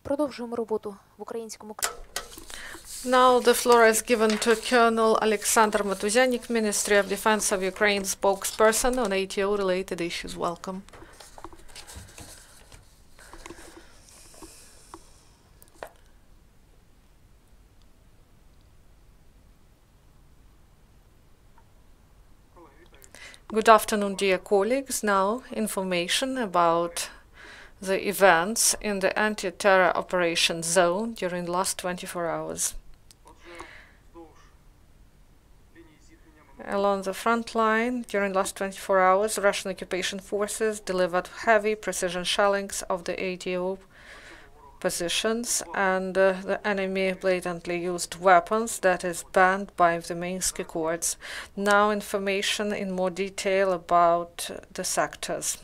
Продовжуємо роботу в українському. Now the floor is given to Colonel Oleksandr Motuzyanyk, Ministry of Defense of Ukraine spokesperson on ATO-related issues. Welcome. Good afternoon, dear colleagues. Now, information about the events in the anti-terror operation zone during the last 24 hours. Along the front line, during the last 24 hours, Russian occupation forces delivered heavy precision shellings of the ATO positions, and the enemy blatantly used weapons that is banned by the Minsk Accords. Now information in more detail about the sectors.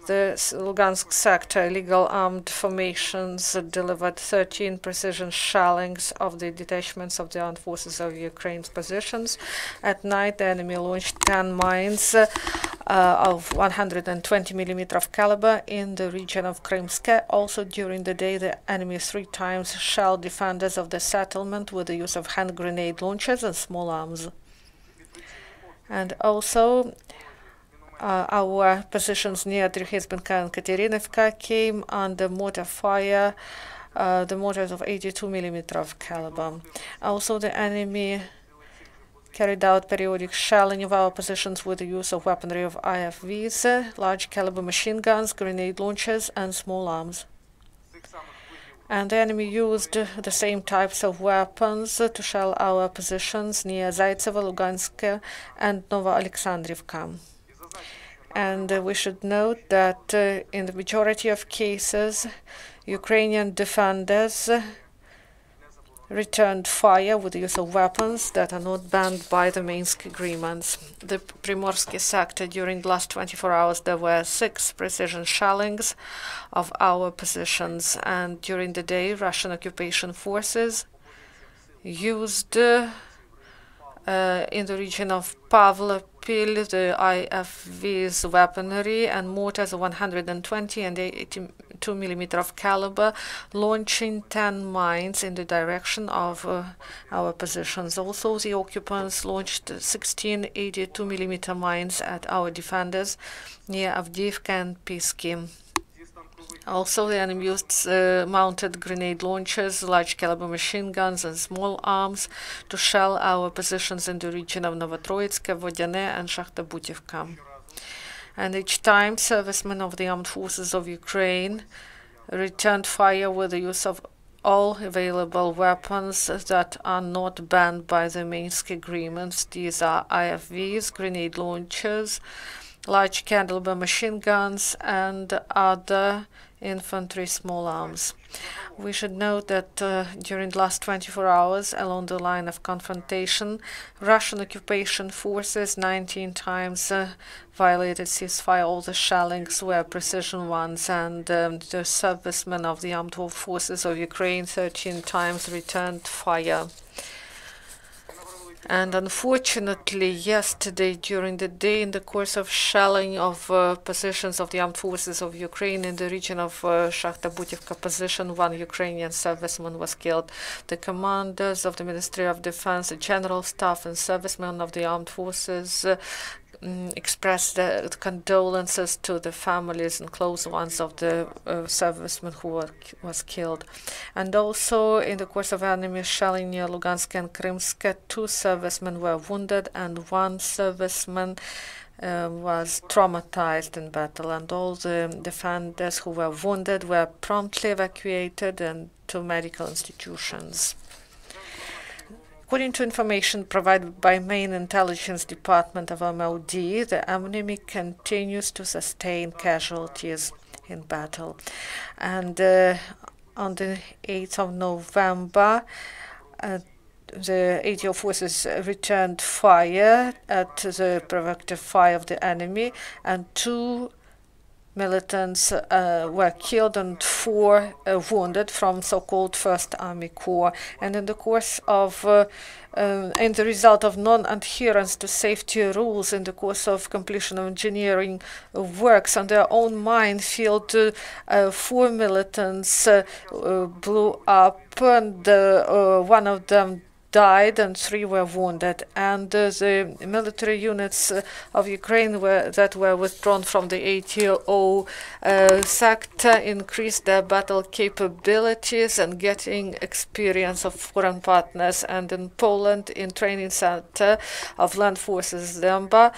The Lugansk sector illegal armed formations delivered 13 precision shellings of the detachments of the armed forces of Ukraine's positions. At night, the enemy launched 10 mines of 120 mm of caliber in the region of Krymsk. Also, during the day, the enemy 3 times shelled defenders of the settlement with the use of hand grenade launchers and small arms. And also, our positions near Drihizbenka and Katerinivka came under mortar fire, the mortars of 82 mm of caliber. Also, the enemy carried out periodic shelling of our positions with the use of weaponry of IFVs, large caliber machine guns, grenade launchers, and small arms. And the enemy used the same types of weapons to shell our positions near Zaitsevo, Lugansk, and Oleksandrivka. And we should note that in the majority of cases, Ukrainian defenders returned fire with the use of weapons that are not banned by the Minsk agreements. The Primorsky sector, during the last 24 hours, there were 6 precision shellings of our positions, and during the day, Russian occupation forces used in the region of Pavlopil, the IFV's weaponry and mortars of 120 and 82 mm of caliber, launching 10 mines in the direction of our positions. Also, the occupants launched 16 82 mm mines at our defenders near Avdiivka and Pisky. Also, the enemy used mounted grenade launchers, large caliber machine guns, and small arms to shell our positions in the region of Novotroitsk, Vodyane, and Shakhta-Butivka. And each time, servicemen of the armed forces of Ukraine returned fire with the use of all available weapons that are not banned by the Minsk agreements. These are IFVs, grenade launchers, large caliber machine guns, and other infantry small arms. We should note that during the last 24 hours, along the line of confrontation, Russian occupation forces 19 times violated ceasefire. All the shellings were precision ones, and the servicemen of the armed forces of Ukraine 13 times returned fire. And unfortunately, yesterday during the day, in the course of shelling of positions of the armed forces of Ukraine in the region of Shakhta-Butivka position, 1 Ukrainian serviceman was killed. The commanders of the Ministry of Defense, the general staff, and servicemen of the armed forces expressed condolences to the families and close ones of the serviceman who was killed. And also, in the course of enemy shelling near Lugansk and Krymsk, 2 servicemen were wounded and 1 serviceman was traumatized in battle. And all the defenders who were wounded were promptly evacuated to medical institutions. According to information provided by main intelligence department of MOD, the enemy continues to sustain casualties in battle. And on the 8th of November, the ATO forces returned fire at the provocative fire of the enemy, and 2 militants were killed and 4 wounded from so-called First Army Corps. And in the course of in the result of non-adherence to safety rules in the course of completion of engineering works on their own minefield, 4 militants blew up, and 1 of them died and 3 were wounded. And the military units of Ukraine that were withdrawn from the ATO sector increased their battle capabilities and getting experience of foreign partners. And in Poland, in training center of land forces Dęba,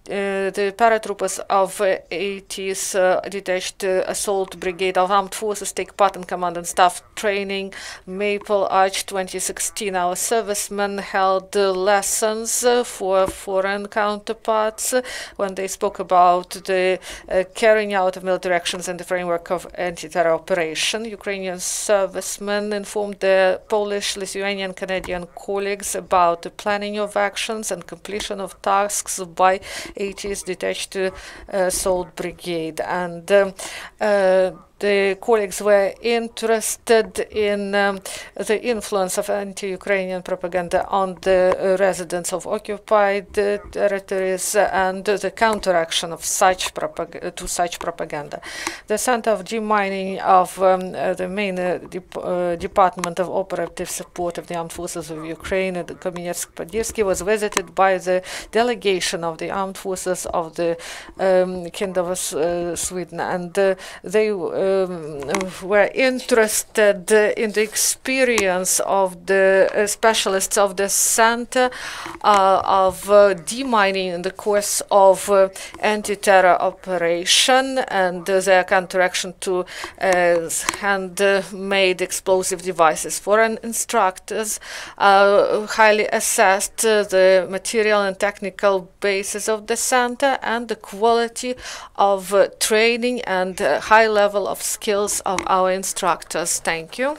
the paratroopers of 80th Detached Assault Brigade of Armed Forces take part in command and staff training. Maple Arch 2016, our servicemen held lessons for foreign counterparts when they spoke about the carrying out of military actions in the framework of anti-terror operation. Ukrainian servicemen informed their Polish, Lithuanian, Canadian colleagues about the planning of actions and completion of tasks by 80th Detached Assault Brigade. And the colleagues were interested in the influence of anti-Ukrainian propaganda on the residents of occupied territories and the counteraction of such propaganda. The Center of Demining of the main Department of Operative Support of the Armed Forces of Ukraine at Kamenetsk-Podilsky was visited by the delegation of the Armed Forces of the Kingdom of Sweden, and they were interested in the experience of the specialists of the center of demining in the course of anti-terror operation and their counteraction to handmade explosive devices. Foreign instructors highly assessed the material and technical basis of the center and the quality of training and high level of skills of our instructors. Thank you.